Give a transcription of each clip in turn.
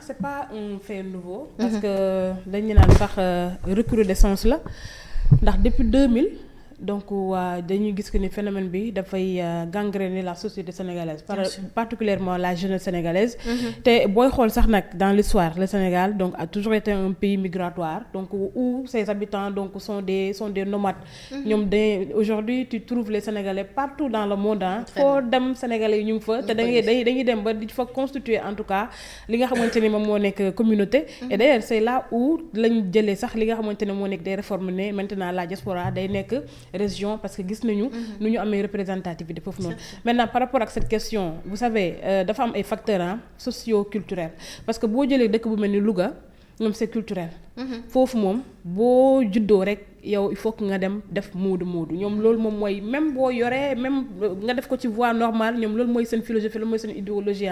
c'est pas un fait nouveau. parce que dañu naan sax recrudescence la ndax depuis 2000 donc dañuy gis que ni phénomène bi dafay gangréner la société sénégalaise particulièrement la jeunesse sénégalaise. te booy xool sax nag dans l'histoire le Sénégal donc a toujours été un pays migratoire donc où ses habitants donc sont des nomades. ñoom aujourd'hui tu trouves les Sénégalais partout dans le monde foo dem Sénégalais yi ñu ngi fa te dañuy dem ba di fa constituer en tout cas li nga xamante ni moom moo nekk communauté. et d'ailleurs c'est là où lañ jëlee sax li nga xamante ne moo nekk des réformes ne maintenant la diaspora day nekk région parce que gis nañu nu ñu amee représentativité foofu noonu. Maintenant par rapport ak cette question vous savez dafa am ay facteurs socio-culturels parce que boo jëlee dëkk bu mel ni Louga ñoom c'est culturel. foofu moom boo juddoo rek yow il faut que nga dem def moodu ñoom loolu moom mooy même boo yoree même nga def ko ci voie normale ñoom loolu mooy seen philosophie loolu mooy seen idéologie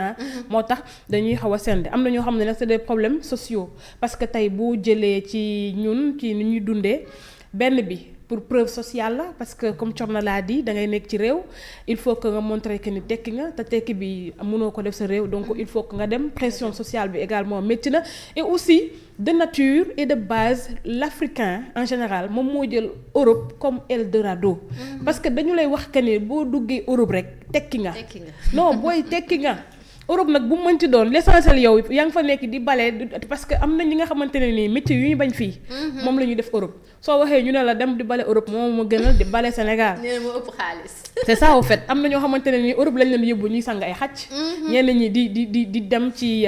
moo tax dañuy xaw a sende am na ñoo xam ne nag c'est des problèmes sociaux parce que tey boo jëlee ci ñun ci ni ñuy dundee benn bi pour preuve sociale la parce que comme Thierno l'a dit da ngay nekk ci réew il faut que nga montrer que ni tekki nga te tekki bi mënoo ko def sa réew donc il faut que nga dem pression sociale bi également métti na et aussi de nature et de base l'Africain en général moom moo jël Europe comme Eldorado parce que dañu lay wax que ni boo duggee Europe rek tekki nga non booy tekki nga Europe nag bu mu mënti doon l'essentiel yow yaa ngi fa nekk di bale parce que am na ñi nga xamante ne nii métier yu ñu bañ fii moom la ñuy def Europe soo waxee ñu ne la dem di bale Europe moom ma gënal di bale Sénégal nee na moo ëpp xaalis c'est ça au fait am na ñoo xamante ne nii Europe lañ leen yóbbu ñuy sang ay xacc ñenn ñi di dem ci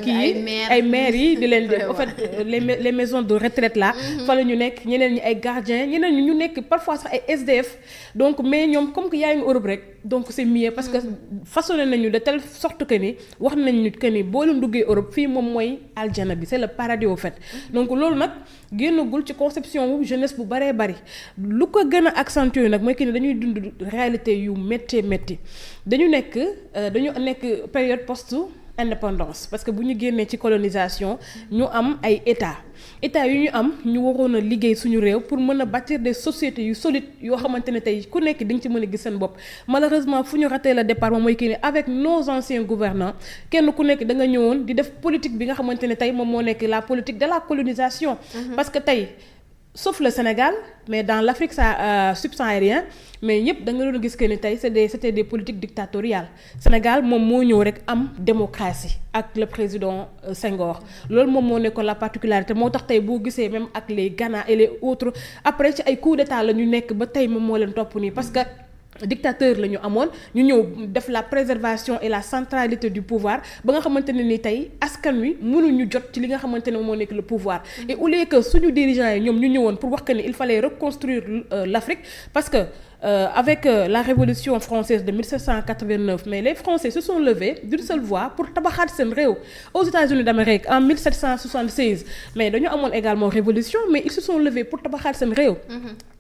kii ay maires yi di leen en fait les maisons de retraite là fa la ñu nekk ñeneen ñi ay gardiens ñeneen ñi ñu nekk parfois sax ay SDF donc mais ñoom comme que yaa ngi Europe rek donc c'est mieux parce que façonné nañu de telle sorte que ni wax nañ nit que ni boo leen duggee Europe fii moom mooy aljana bi c'est le paradis au fait donc loolu nag génnagul ci conception wu jeunesse bu baree bari lu ko gën a accentuer nag mooy que ni dañuy dund réalité yu métti dañu nekk période post indépendance parce que bu ñu génnee ci colonisation ñu am ay état yu ñu am ñu waroon a liggéey suñu réew pour mën a bâtir des sociétés yu solides yoo xamante ne tey ku nekk di nga ci mën a gis seen bopp malheureusement fu ñu raté le départ moom mooy que ni avec nos anciens gouvernants kenn ku nekk da nga ñëwoon di def politique bi nga xamante ne tey moom moo nekk la politique de la colonisation parce que tey sauf le Sénégal mais dans l'Afrique subsaharienne mais ñëpp da nga doon gis que ni tey c'était des politiques dictatoriales Sénégal moom moo ñëw rek am démocratie ak le président Senghor loolu moom moo nekkoon la particularité moo tax tey boo gisee même ak les Ghana et les autres après ci ay coups d'état la ñu nekk ba tey moom moo leen topp nii parce que dictateur la ñu amoon ñu ñëw def la préservation et la centralité du pouvoir ba nga xamante ne ni tey askan wi mënuñu jot ci li nga xamante ne moo nekk le pouvoir et au lieu que suñu dirigeants yi ñoom ñu ñëwoon pour wax que ni il fallait reconstruire l'Afrique parce que avec la révolution française de 1789 mais les Français se sont levés d'une seule voix pour tabaxaat seen réew aux États-Unis d'Amérique en 1776 mais dañu amoon également révolution mais ils se sont levés pour tabaxaat seen réew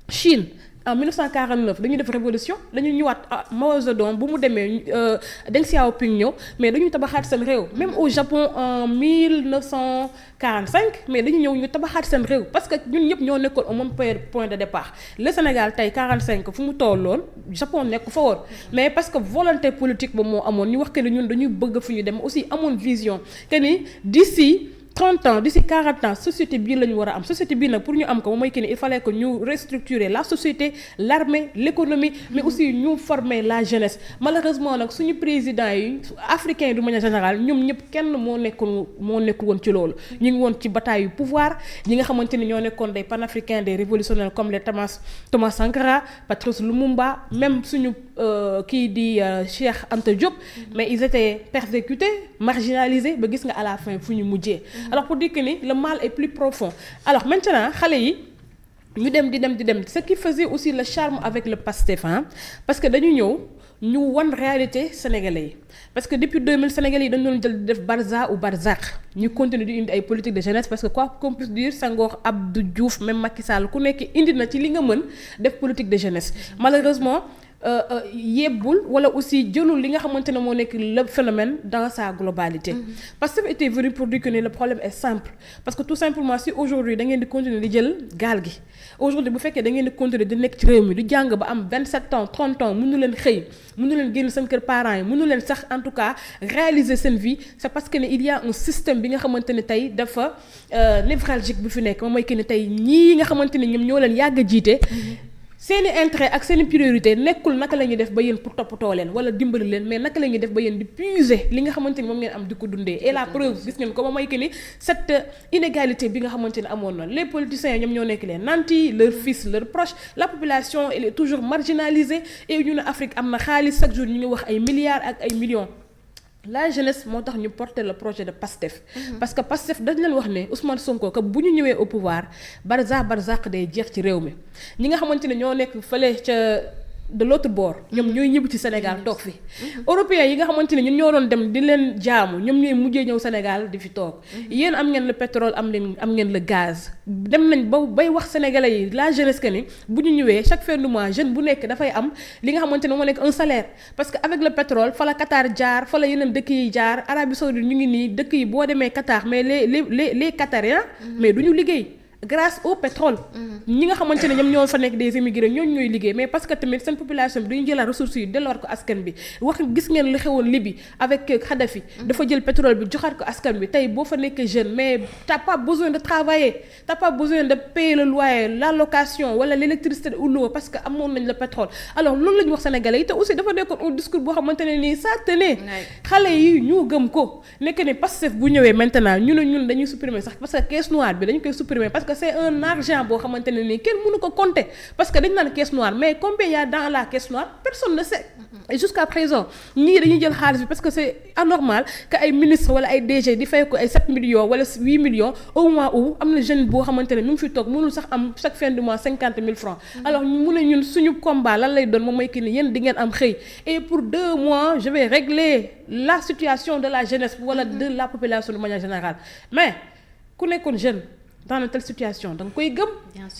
Chine en 1949 dañuy def révolution dañu ñëwaat Mao Zedong bu mu demee Deng Xiaoping ñëw mais dañuy tabaxaat seen réew même au Japon en 1945 mais dañu ñëw ñu tabaxaat seen réew parce que ñun ñëpp ñoo nekkoon au même point de départ le Sénégal tey 45 fu mu tolloon Japon nekk fa woon mais parce que volonté politique ba moo amoon ñu wax que ni ñun dañuy bëgg fu ñu dem aussi amoon vision que ni d'ici 30 ans d'ici 40 ans société bii la ñu war a am société bii nag pour ñu am ko moom mooy que ni il fallait que ñu restructurer la société l'armée l'économie mais aussi ñu former la jeunesse malheureusement nag suñu présidents yi africains yi du manière générale ñoom ñëpp kenn moo nekkul woon ci loolu ñu ngi woon ci bataille yu pouvoir ñi nga xamante ni ñoo nekkoon des panafricains des révolutionnaires comme les Thomas Sankara Patrice Lumumba même suñu kii di Cheikh Anta Diop mais ils étaient persécutés marginalisés ba gis nga à la fin fu ñu mujjee alors pour dire que ni le mal est plus profond alors maintenant xale yi ñu dem di dem ce qui faisait aussi le charme avec le PASTEF parce que dañu ñëw ñu wan réalité sénégalais yi parce que depuis 2000 sénégalais yi dañu doon jël di def Barza ou Barzak ñu continuer di indi ay politique de jeunesse parce que quoi qu'on puisse dire Senghor Abdou Diouf même Macky Sall ku nekk indi na ci li nga mën def politique de jeunesse malheureusement yebbul wala aussi jëlul li nga xamante ne moo nekk le phénomène dans sa globalité. Pastef était venu pour dire que le problème est simple parce que tout simplement si aujourd'hui da ngeen di continuer di jël gaal gi aujourd'hui bu fekkee da ngeen di continuer di nekk ci réew mi di jàng ba am 27 ans 30 ans mënu leen xëy mënu leen génn seen kër parents yi mënu leen sax en tout cas réaliser seen vie c'est parce que ne il y a un système bi nga xamante ne tey dafa névralgique bi fi nekk moom mooy que ne tey ñii nga xamante ne ñoom ñoo leen yàgg a jiite. seeni intérêt ak seeni priorité nekkul naka la ñuy def ba yéen pour toppatoo leen wala dimbali leen mais naka la ñuy def ba yéen di puiser li nga xamante ni moom ngeen am di ko dundee et la preuve gis ngeen ko ba may que ni cette inégalité bi nga xamante ni amoon na les politiciens ñoom ñoo nekk les nantis leurs fils leurs proches la population elle est toujours marginalisée et ñu ne Afrique am na xaalis chaque jour ñu ngi wax ay milliards ak ay millions. La jeunesse moo tax ñu porter le projet de PASTEF. Parce que PASTEF dañ leen wax ne Ousmane Sonko que bu ñu ñëwee au pouvoir barzaq day jeex ci réew mi ñi nga xamante ne ñoo nekk fële ca de l'autre bord ñoom ñooy ñibbi ci Sénégal toog fi européens yi nga xamante ne ñun ñoo doon dem di leen jaamu ñoom ñooy mujjee ñëw Sénégal di fi toog yéen am ngeen le pétrole am ngeen le gaz dem nañ ba bay wax sénégalais yi la jeunesse que ni bu ñu ñëwee chaque fin du mois jeune bu nekk dafay am li nga xamante ne moo nekk un salaire parce que avec le pétrole fa la Qatar jaar fa la yeneen dëkk yi jaar Arabie Saoudite ñu ngi nii dëkk yi boo demee Qatar mais les Qatariens mais du ñu liggéey grâce au pétrole ñi nga xamante ne ñoom ñoo fa nekk des immigrés ñooñu ñooy liggéey mais parce que tamit seen population bi dañu jëlaat ressources yi delluwaat ko askan bi wax gis ngeen li xewoon Libye avec Kadhafi dafa jël pétrole bi joxaat ko askan bi tey boo fa nekkee jeune mais t'as pas besoin de travailler t'as pas besoin de payer le loyer la location wala l'électricité ou l'eau parce que amoon nañ le pétrole alors loolu la ñu wax sénégalais yi te aussi dafa nekkoon un discours boo xamante ne nii ça tenait xale yi ñu gëm ko nekk ne Pastef bu ñëwee maintenant ñu ne ñun dañuy supprimer sax parce que caisse noire bi dañu koy supprimer parce que c'est un argent boo xamante ne nii kenn mënu ko compter parce que dañ naan caisse noire mais combien il y a dans la caisse noire personne ne sait et jusqu'à présent ñii dañuy jël xaalis bi parce que c'est anormal que ay ministre wala ay DG di fay ko ay 7 millions wala 8 millions au mois où am na jeune boo xamante ne mu ngi fi toog mënul sax am chaque fin du mois 50 000 francs alors mu ne ñun suñu combat lan lay doon moom mooy que ni yéen di ngeen am xëy et pour 2 mois je vais régler la situation de la jeunesse wala de la population de manière générale mais ku nekkoon jeune dans une telle situation da nga koy gëm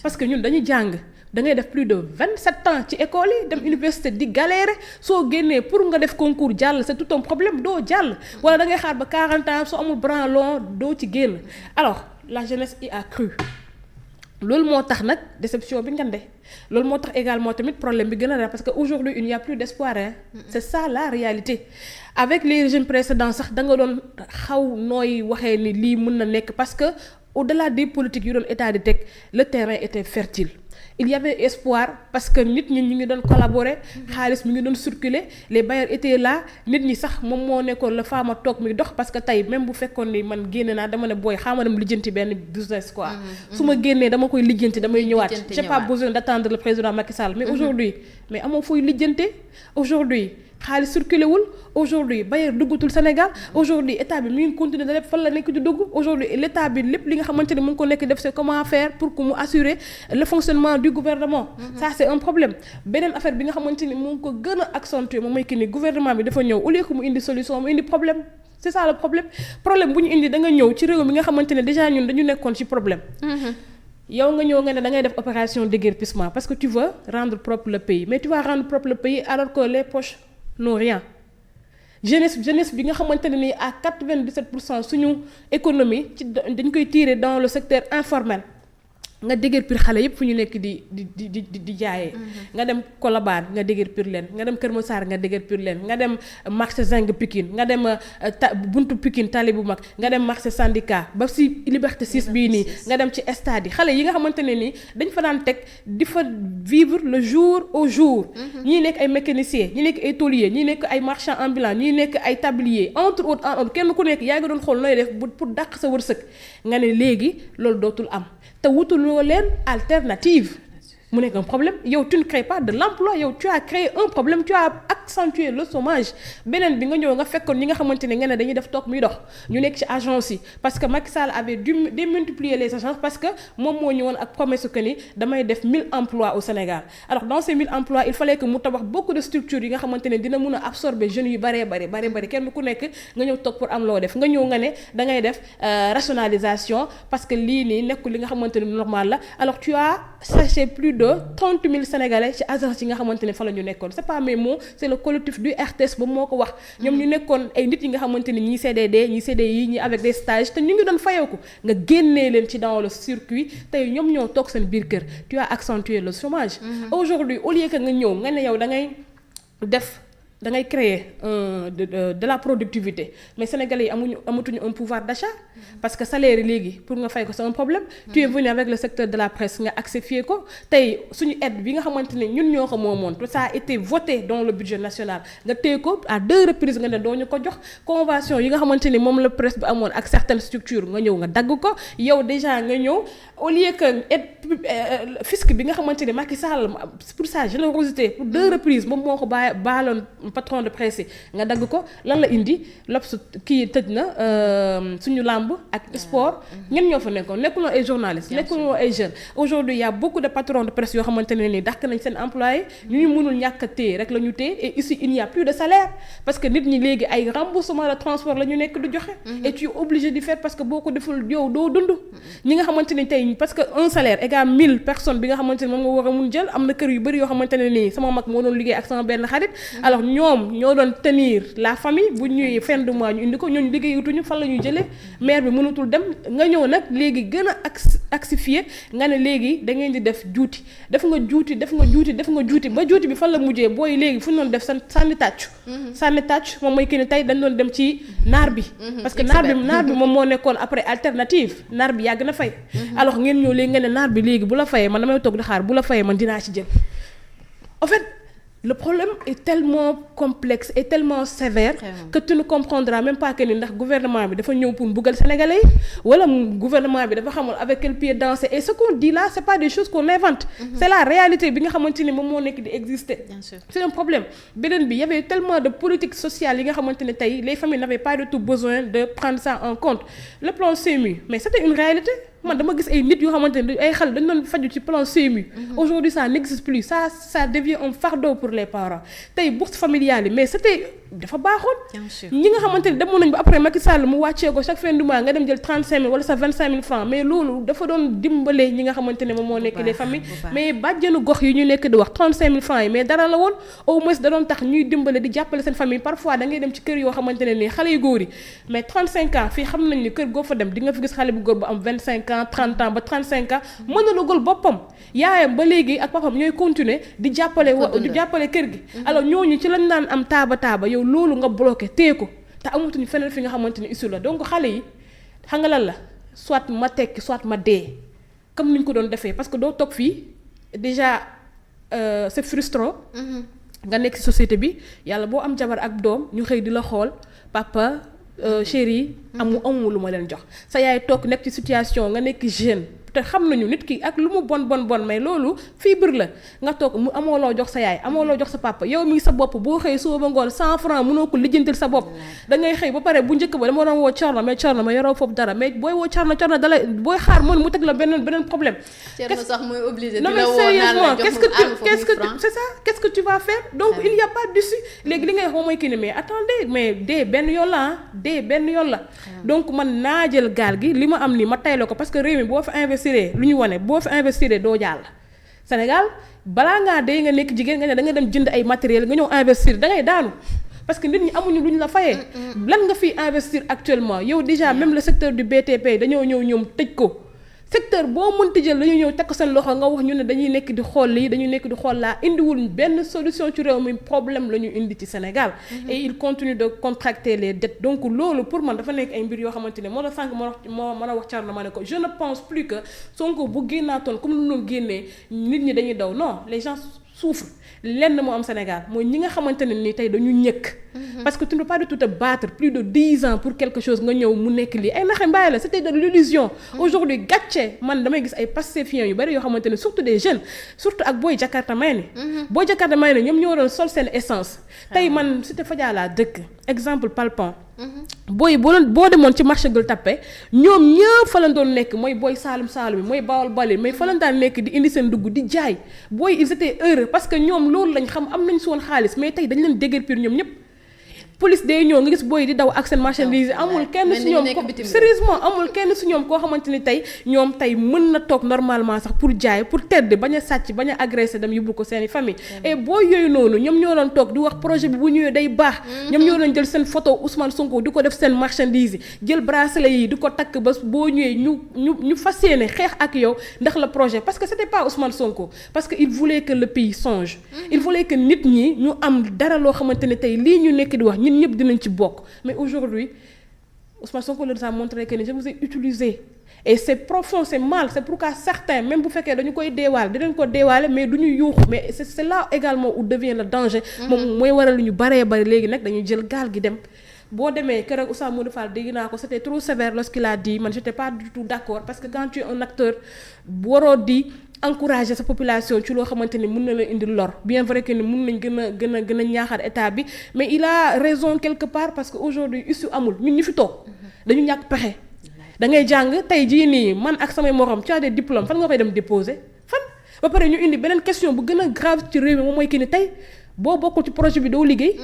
parce que ñun dañuy jàng da ngay def plus de 27 ans ci école yi dem université di galérer soo génnee pour nga def concours jàll c'est tout un problème doo jàll wala da ngay xaar ba 40 ans soo amul branlon doo ci génn alors la jeunesse y a cru loolu moo tax nag déception bi ngande loolu moo tax également tamit problème bi gën a rare parce que aujourd'hui il n'y a plus d'espoir hein c'est ça la réalité avec les régimes précédents sax da nga doon xaw nooy waxee ni lii mën na nekk parce que au-delà des politiques yu doon état di teg le terrain était fertile il y avait espoir parce que nit ñi ñu ngi doon collaborer xaalis mi ngi doon circuler les bailleurs étaient là nit ñi sax moom moo nekkoon la faama toog mi dox parce que tey même bu fekkoon ni man génne naa dama ne booy xaama dem lijjanti benn business quoi su ma génnee dama koy lijjanti damay ñëwaat j'ai pas besoin d'attendre le président Macky Sall mais aujourd'hui mais amoo fooy lijjante aujourd'hui xaalis circulé wul aujourd'hui bailleur duggatul Sénégal aujourd'hui état bi mi ngi continuer da lépp fan la nekk di dugg aujourd'hui l'état bi lépp li nga xamante ne mu ngi ko nekk def c'est comment faire pour que mu assurer le fonctionnement du gouvernement ça c'est un problème beneen affaire bi nga xamante ni mu ngi ko gën a accentuer moom mooy que ni gouvernement bi dafa ñëw au lieu que mu indi solution mu indi problème c'est ça le problème bu ñu indi da nga ñëw ci réew mi nga xamante ne déjà ñun dañu nekkoon ci problème yow nga ñëw nga ne da ngay def opération déguerpissement parce que tu veux rendre propre le pays mais tu vas rendre propre le pays alors que les poches n'ont rien jeunesse bi nga xamante ne nii à 97% suñu économie ci dañ koy tirer dans le secteur informel nga déguerpir xale yépp fu ñu nekk di jaayee nga dem Colobane nga déguerpir leen nga dem Kër Massar nga déguerpir leen nga dem marché Zing Pikine nga dem buntu Pikine tali bu mag nga dem marché syndicat ba ci Liberté 6 bii nii nga dem ci stade yi xale yi nga xamante ne nii dañ fa daan teg di fa vivre le jour au jour ñii nekk ay mécaniciens ñii nekk ay tôliers ñii nekk ay marchands ambulants ñii nekk ay tabliers entre autres kenn ku nekk yaa ngi doon xool nooy def pour dàq sa wërsëg nga ne léegi loolu dootul am te wutuloo leen alternative mu nekk un problème yow tu ne crées pas de l'emploi yow tu as créé un problème tu as accentué le chômage beneen bi nga ñëw nga fekkoon ñi nga xamante ne ngeen dañuy def toog muy dox ñu nekk ci agence yi parce que Macky Sall avait dû démultiplier les agences parce que moom moo ñëwoon ak promesse que ni damay def 1000 emplois au Sénégal alors dans ces 1000 emplois il fallait que mu tabax beaucoup de structures yi nga xamante ne dina mun a absorber jeunes yu bari kenn ku nekk nga ñëw toog pour am loo def nga ñëw nga ne dangay def rationalisation parce que lii nii nekkul li nga xamante ne normal la alors tu as sachez plus de 30 000 Sénégalais ci agence yi nga xamante ne fa la ñu nekkoon c'est pas mes mots c'est le collectif du RTS ba moo ko wax ñoom ñu nekkoon ay nit yi nga xamante ne ñii CDD ñii CDI ñii avec des stages te ñu ngi doon fayeeku nga génnee leen ci dans le circuit tey ñoom ñoo toog seen biir kër tu as accentué le chômage aujourd'hui au lieu que nga ñëw nga ne yow da ngay créer de la productivité mais Sénégalais yi amatuñu un pouvoir d'achat parce que salaire yi léegi pour nga fay ko c'est un problème tu es venu avec le secteur de la presse nga accepté ko tey suñu aide bi nga xamante ne ñun ñoo ko moomoon ça a été voté dans le budget national nga téye ko à 2 reprises nga ne doo ñu ko jox convention yi nga xamante ni moom la presse bi amoon ak certaines structures nga ñëw nga dagg ko yow déjà nga ñëw au lieu que aide fisc bi nga xamante ni Macky Sall pour sa générosité pour 2 reprises moom moo ko baaloon patron de presse yi nga dagg ko lan la indi L'Obs kii tëj na suñu làmb ak sport ñen ñoo fa nekkuloo ay journalistes nekkuloo ay jeunes aujourd'hui il y a beaucoup de patrons de presse yoo xamante ne nii dàq nañ seen employé ñu mënul ñàkk a téye rek la ñu téye et ici il n'y a plus de salaire parce que nit ñi léegi ay remboursement de transport la ñu nekk du joxe et tu es obligé de faire parce que boo ko deful yow doo dund ñi nga xamante ni tey parce que un salaire égale 1000 personnes bi nga xamante ni moom nga war a mun jël am na kër yu bëri yoo xamante ne nii sama mag moo doon liggéey ak sama benn xarit alors ñoom ñoo doon tenir la famille bu ñuy fin de mois ñu indi ko ñooñu liggéeyatuñu fan la ñuy jëlee maire bi mënatul dem nga ñëw nag léegi gën a axifier nga ne léegi da ngeen di def juuti def nga juuti ba juuti bi fan la mujjee booy léegi fu ñu doon def sànni tàccu moom mooy que ni tey dañ doon dem ci naar bi parce que naar bi moom moo nekkoon après alternative naar bi yàgg na fay alors ngeen ñëw léegi nga ne naar bi léegi bu la fayee man damay toog di xaar bu la fayee man dinaa ci jël en fait le problème est tellement complexe et tellement sévère que tu ne comprendras même pas que ni ndax gouvernement bi dafa ñëw pour mbugal sénégalais yi wala gouvernement bi dafa xamul avec quel pied danser et ce qu'on dit là c'est pas des choses qu'on invente c'est la réalité bi nga xamante ni moom moo nekk di exister c'est un problème beneen bi y avait tellement de politique sociale yi nga xamante ne tey les familles n'avaient pas du tout besoin de prendre ça en compte le plan CMU mais c'était une réalité man dama gis ay nit yoo xamante ne ay xale dañu doon faju ci plan CMU aujourd'hui ça n'existe plus ça devient un fardeau pour les parents tey bourse familiale yi mais c'était dafa baaxoon ñi nga xamante ne demoon nañ ba après Macky Sall mu wàccee ko chaque fin du mois nga dem jël 35 000 wala sa 25 000 francs mais loolu dafa doon dimbale ñi nga xamante ne moom moo nekk les familles mais bàjjenu gox yi ñu nekk di wax 35 000 francs yi mais dara la woon au moins da doon tax ñuy dimbale di jàppale seen famille parfois da ngay dem ci kër yoo xamante ne nii xale yu góor yi mais 35 ans fii xam nañ ni kër goo fa dem di nga fi gis xale bu góor bu am 25 ans 30 ans ba 35 ans mënalagul boppam yaayam ba léegi ak papam ñooy continuer di jàppale kër gi alors ñooñu ci lañ naan am taaba yow loolu nga bloqué téye ko te amatuñu feneen fi nga xamante ni issue la donc xale yi xam nga lan la soit ma tekki soit ma dee comme ni ñu ko doon defee parce que doo toog fii déjà c'est frustrant nga nekk ci société bi yàlla boo am jabar ak doom ñu xëy di la xool papa chéri amu lu ma leen jox sa yaay toog nekk ci situation nga nekk jeune te xam nañu nit ki ak lu mu bon mais loolu fibre la nga toog mu amoo loo jox sa yaay amoo loo jox sa papa yow mi sa bopp boo xëy suba ba ngoon 100 francs mënoo ko lijjantil sa bopp da ngay xëy ba pare bu njëkk ba dama doon woo Thierno ma yoroo foofu dara mais booy woo Thierno dalay booy xaar mu teg la beneen problème. Thierno sax mooy obligé. non mais sérieusement qu'est-ce que tu vas faire donc il y a pas d'issue léegi li ngay wax mooy kii ne mais attendez mais dee benn yoon la donc man naa jël gaal gi li ma am nii ma tayle ko parce que réew mi boo fa lu ñu wane boo fi investir doo jàll Sénégal balaa ngaa dee nga nekk jigéen nga ne da nga dem jënd ay matériel nga ñëw investir da ngay daanu parce que nit ñi amuñu lu ñu la fayee lan nga fiy investir actuellement yow déjà même le secteur du BTP dañoo ñëw ñoom tëj ko secteur boo mënti jël dañuy ñëw teg ko seen loxo nga wax ñu ne dañuy nekk di xool lii dañuy nekk di xool laa indiwul benn solution ci réew mi problème la ñu indi ci Sénégal et il continue de contracter les dettes donc loolu pour man dafa nekk ay mbir yoo xamante ne moo la sànq moo mën a wax Thierno ma ne ko je ne pense plus que Sonko bu génnaatoon comme lu ñu génnee nit ñi dañuy daw non les gens souffrent lenn moo am Sénégal mooy ñi nga xamante ne ni tey dañu ñëkk parce que tu ne peux pas du tout te battre plus de 10 ans pour quelque chose nga ñëw mu nekk lii ay naxe mbaay la c'était de l'illusion aujourd'hui gàcce man damay gis ay pastefiens yu bari yoo xamante ne surtout des jeunes surtout ak booy Jakarta may ne ñoom ñoo doon sol seen essence tey man Cité Fadia laa dëkk exemple palpant booy boo demoon ci marché Gueule Tapée ñoom ñëpp fa lañ doon nekk mooy booy Saalum yi mooy Bawol mais fa lañ daan nekk di indi seen dugg di jaay booy ils étaient heureux parce que ñoom loolu lañ xam am nañ si woon xaalis mais tey dañ leen déguerpir ñoom ñëpp police day ñëw nga gis booy di daw ak seen marchandise amul kenn si ñoom sérieusement amul kenn si ñoom koo xamante ni tey ñoom tey mën na toog normalement sax pour jaay pour tedd bañ a sàcc bañ a agressé dem yóbbu ko seeni famille et booy yooyu noonu ñoom ñoo doon toog di wax projet bi bu ñëwee day baax ñoom ñoo doon jël seen photo Ousmane Sonko di ko def seen marchandise jël bracelet yi di ko takk ba boo ñëwee ñu fas yéene xeex ak yow ndax le projet parce que c'était pas Ousmane Sonko parce que il voulait que le pays change il voulait que nit ñi ñu am dara loo xamante ne tey lii ñu nekk di wax ñun ñëpp dinañ ci bokk mais aujourd'hui Ousmane Sonko leur a montré que je vous ai utilisé et c'est profond c'est mal c'est pourquoi certains même bu fekkee dañu koy deewaale dinañ ko deewaale mais du ñu yuuxu mais c'est là également où devient le danger moom mooy waral lu ñu baree bari léegi nag dañuy jël gaal gi dem boo demee keroog Ousmane Modou Fall dégg naa ko c'était trop sévère lorsqu'il a dit man j'étais pas du tout d'accord parce que quand tu es un acteur waroo di encourager sa population ci loo xamante ni mën na la indi lor bien vrai que ni mën nañ gën a ñaaxaat état bi mais il a raison quelque part parce que aujourd'hui issue amul ñun ñu fi toog dañu ñàkk pexe da ngay jàng tey jii nii man ak samay morom tu as des diplômes fan nga koy dem déposer fan ba pare ñu indi beneen question bu gën a grave ci réew mi moom mooy que ni tey boo bokkul ci projet bi doo liggéey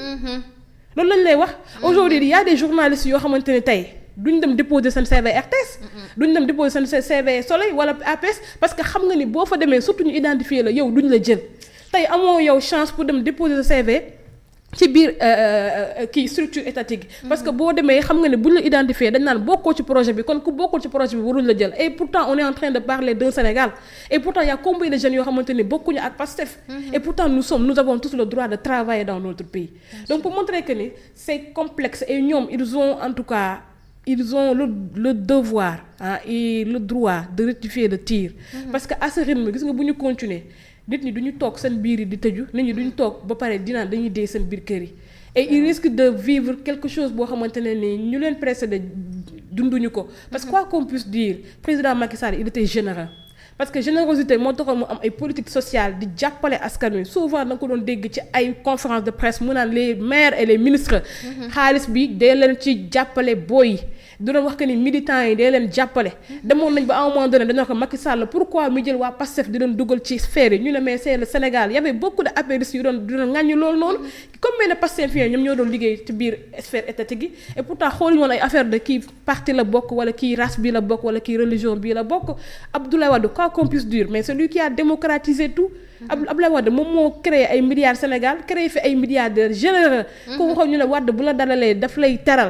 loolu lañ lay wax aujourd'hui il y a des journalistes yoo xamante ne tey duñ dem déposer seen CV RTS duñ dem déposer seen CV Soleil wala APS parce que xam nga ni boo fa demee surtout ñu identifier la yow duñ la jël tey amoo yow chance pour dem déposer sa CV ci biir kii structure étatique parce que boo demee xam nga ne buñ la identifier dañ naan bokkoo ci projet bi kon ku bokkul ci projet bi waruñ la jël et pourtant on est en train de parler d'un Sénégal et pourtant il y a combien de jeunes yoo xamante ni bokkuñu ak Pastef et pourtant nous avons tous le droit de travailler dans notre pays donc pour montrer que ni c'est complexe et ñoom ils ont en tout cas ils ont le devoir et le droit de rectifier le tir parce que à ce rythme gis nga bu ñu continuer nit ñi duñu toog seen biir yi di tëju nit ñi duñu toog ba pare dinaan dañuy dee seen biir kër yi et ils risquent de vivre quelque chose boo xamante ne ni ñu leen précédé dunduñu ko parce que quoi qu'on puisse dire président Macky Sall il était généreux parce que générosité moo taxoon mu am ay politique sociale di jàppale askan wi souvent da nga ko doon dégg ci ay conférence de presse mu naan les maires et les ministres xaalis bi dee leen ci jàppale booy du doon wax que ni militants yi dee leen jàppale demoon nañ ba à un moment donné dañoo ko Macky Sall pourquoi mu jël waa Pastef di doon dugal ci sphère yi ñu ne mais c'est le Sénégal y avait beaucoup de apéristes yu doon ŋàññi loolu noonu comme ne Pastef yi ñoom ñoo doon liggéey ci biir sphère étatique yi et pourtant xooluñu woon ay affaire de kii parti la bokk wala kii race bi la bokk wala kii religion bii la bokk Abdoulaye Wade quoi qu'on puisse dire mais c'est lui qui a démocratisé tout Abdoulaye Wade moom moo créé ay milliards Sénégal créé fi ay milliardaires généreux ko waxoon ñu ne Wade bu la dalalee daf lay teral